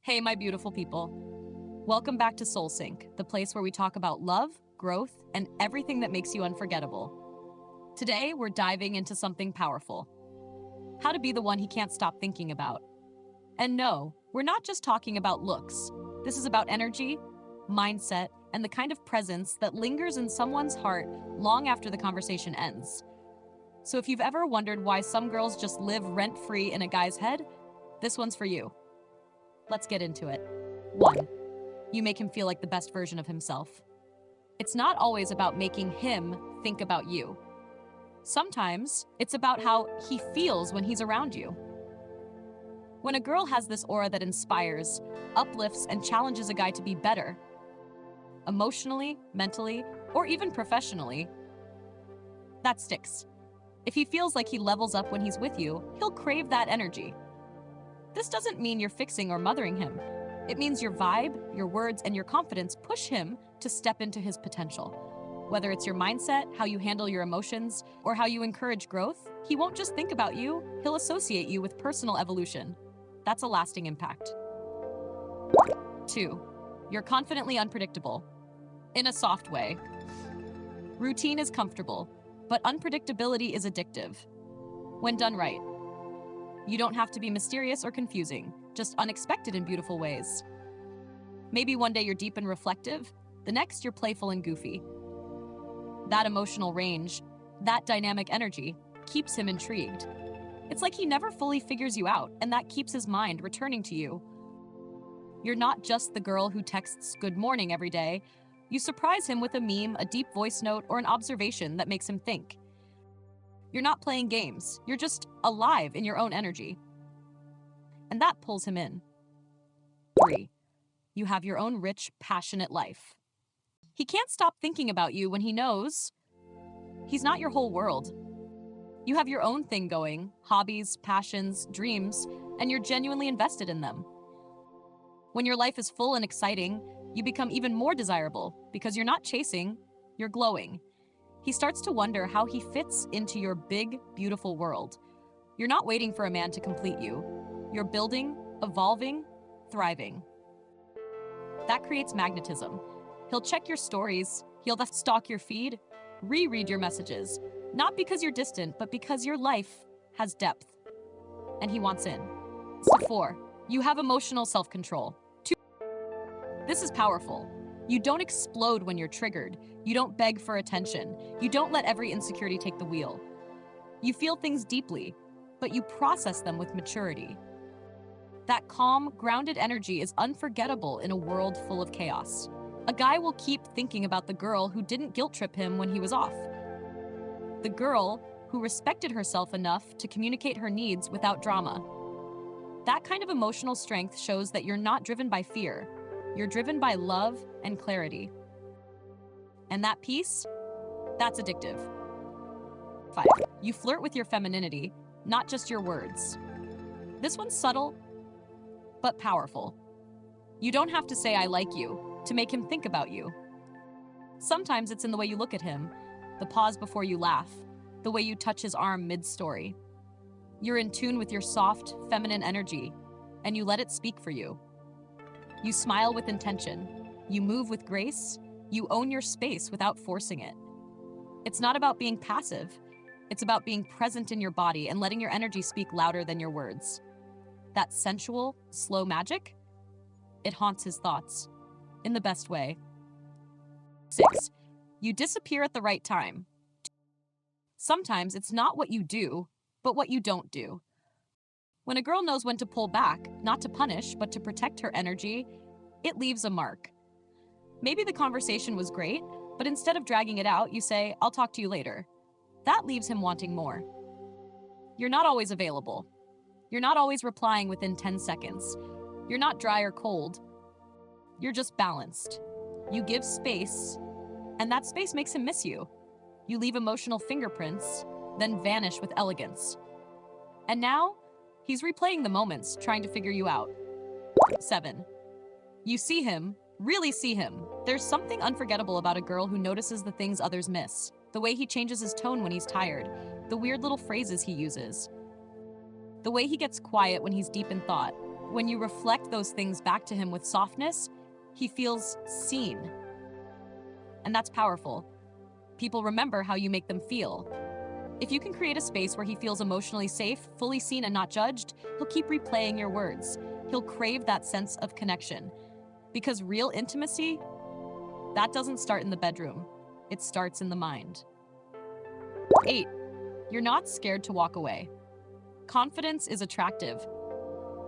Hey, my beautiful people. Welcome back to Soul Sync, the place where we talk about love, growth, and everything that makes you unforgettable. Today, we're diving into something powerful. How to be the one he can't stop thinking about. And no, we're not just talking about looks. This is about energy, mindset, and the kind of presence that lingers in someone's heart long after the conversation ends. So if you've ever wondered why some girls just live rent-free in a guy's head, this one's for you. Let's get into it. 1. You make him feel like the best version of himself. It's not always about making him think about you. Sometimes it's about how he feels when he's around you. When a girl has this aura that inspires, uplifts, and challenges a guy to be better, emotionally, mentally, or even professionally, that sticks. If he feels like he levels up when he's with you, he'll crave that energy. This doesn't mean you're fixing or mothering him. It means your vibe, your words, and your confidence push him to step into his potential. Whether it's your mindset, how you handle your emotions, or how you encourage growth, he won't just think about you, he'll associate you with personal evolution. That's a lasting impact. 2. You're confidently unpredictable. In a soft way. Routine is comfortable, but unpredictability is addictive. When done right. You don't have to be mysterious or confusing, just unexpected in beautiful ways. Maybe one day you're deep and reflective, the next you're playful and goofy. That emotional range, that dynamic energy, keeps him intrigued. It's like he never fully figures you out, and that keeps his mind returning to you. You're not just the girl who texts good morning every day. You surprise him with a meme, a deep voice note, or an observation that makes him think. You're not playing games. You're just alive in your own energy. And that pulls him in. 3. You have your own rich, passionate life. He can't stop thinking about you when he knows he's not your whole world. You have your own thing going, hobbies, passions, dreams, and you're genuinely invested in them. When your life is full and exciting, you become even more desirable because you're not chasing, you're glowing. He starts to wonder how he fits into your big, beautiful world. You're not waiting for a man to complete you. You're building, evolving, thriving. That creates magnetism. He'll check your stories, he'll stalk your feed, reread your messages, not because you're distant, but because your life has depth. And he wants in. 4. You have emotional self-control. 2. This is powerful. You don't explode when you're triggered. You don't beg for attention. You don't let every insecurity take the wheel. You feel things deeply, but you process them with maturity. That calm, grounded energy is unforgettable in a world full of chaos. A guy will keep thinking about the girl who didn't guilt trip him when he was off. The girl who respected herself enough to communicate her needs without drama. That kind of emotional strength shows that you're not driven by fear. You're driven by love and clarity. And that peace, that's addictive. 5. You flirt with your femininity, not just your words. This one's subtle, but powerful. You don't have to say "I like you" to make him think about you. Sometimes it's in the way you look at him, the pause before you laugh, the way you touch his arm mid-story. You're in tune with your soft, feminine energy, and you let it speak for you. You smile with intention. You move with grace. You own your space without forcing it. It's not about being passive. It's about being present in your body and letting your energy speak louder than your words. That sensual, slow magic, it haunts his thoughts. In the best way. 6. You disappear at the right time. Sometimes it's not what you do, but what you don't do. When a girl knows when to pull back, not to punish, but to protect her energy, it leaves a mark. Maybe the conversation was great, but instead of dragging it out, you say, "I'll talk to you later." That leaves him wanting more. You're not always available. You're not always replying within 10 seconds. You're not dry or cold. You're just balanced. You give space, and that space makes him miss you. You leave emotional fingerprints, then vanish with elegance. And now, he's replaying the moments, trying to figure you out. 7. You see him, really see him. There's something unforgettable about a girl who notices the things others miss. The way he changes his tone when he's tired. The weird little phrases he uses. The way he gets quiet when he's deep in thought. when you reflect those things back to him with softness, he feels seen. And that's powerful. People remember how you make them feel. If you can create a space where he feels emotionally safe, fully seen and not judged, he'll keep replaying your words. He'll crave that sense of connection. Because real intimacy, that doesn't start in the bedroom. It starts in the mind. 8. You're not scared to walk away. Confidence is attractive,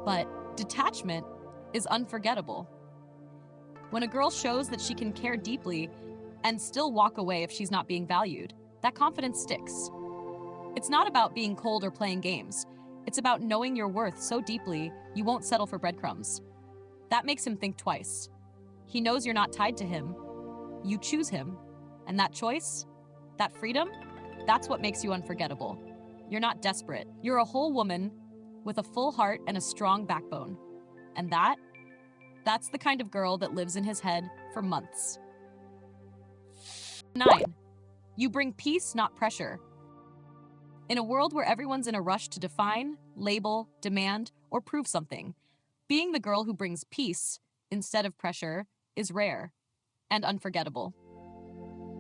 but detachment is unforgettable. When a girl shows that she can care deeply and still walk away if she's not being valued, that confidence sticks. It's not about being cold or playing games. It's about knowing your worth so deeply you won't settle for breadcrumbs. That makes him think twice. He knows you're not tied to him. You choose him. And that choice, that freedom, that's what makes you unforgettable. You're not desperate. You're a whole woman with a full heart and a strong backbone. And that's the kind of girl that lives in his head for months. 9. You bring peace, not pressure. In a world where everyone's in a rush to define, label, demand, or prove something, being the girl who brings peace instead of pressure is rare and unforgettable.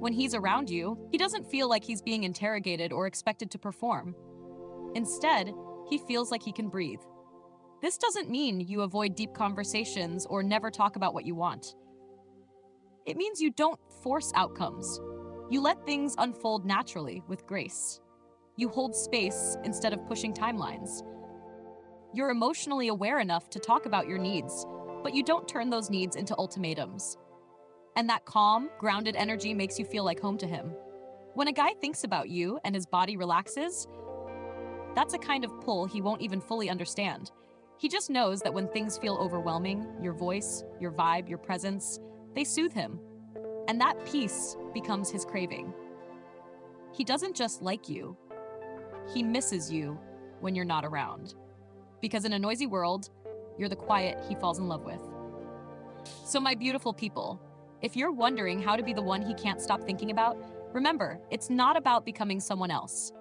When he's around you, he doesn't feel like he's being interrogated or expected to perform. Instead, he feels like he can breathe. This doesn't mean you avoid deep conversations or never talk about what you want. It means you don't force outcomes. You let things unfold naturally with grace. You hold space instead of pushing timelines. You're emotionally aware enough to talk about your needs, but you don't turn those needs into ultimatums. And that calm, grounded energy makes you feel like home to him. When a guy thinks about you and his body relaxes, that's a kind of pull he won't even fully understand. He just knows that when things feel overwhelming, your voice, your vibe, your presence, they soothe him. And that peace becomes his craving. He doesn't just like you. He misses you when you're not around. Because in a noisy world, you're the quiet he falls in love with. So my beautiful people, if you're wondering how to be the one he can't stop thinking about, remember, it's not about becoming someone else.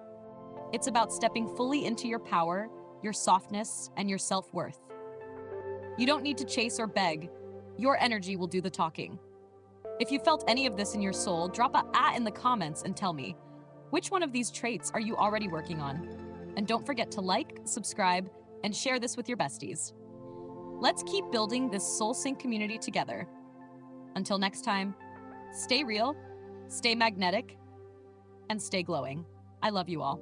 It's about stepping fully into your power, your softness, and your self-worth. You don't need to chase or beg. Your energy will do the talking. If you felt any of this in your soul, drop a "ah" in the comments and tell me, which one of these traits are you already working on? And don't forget to like, subscribe, and share this with your besties. Let's keep building this soul sync community together. Until next time, stay real, stay magnetic, and stay glowing. I love you all.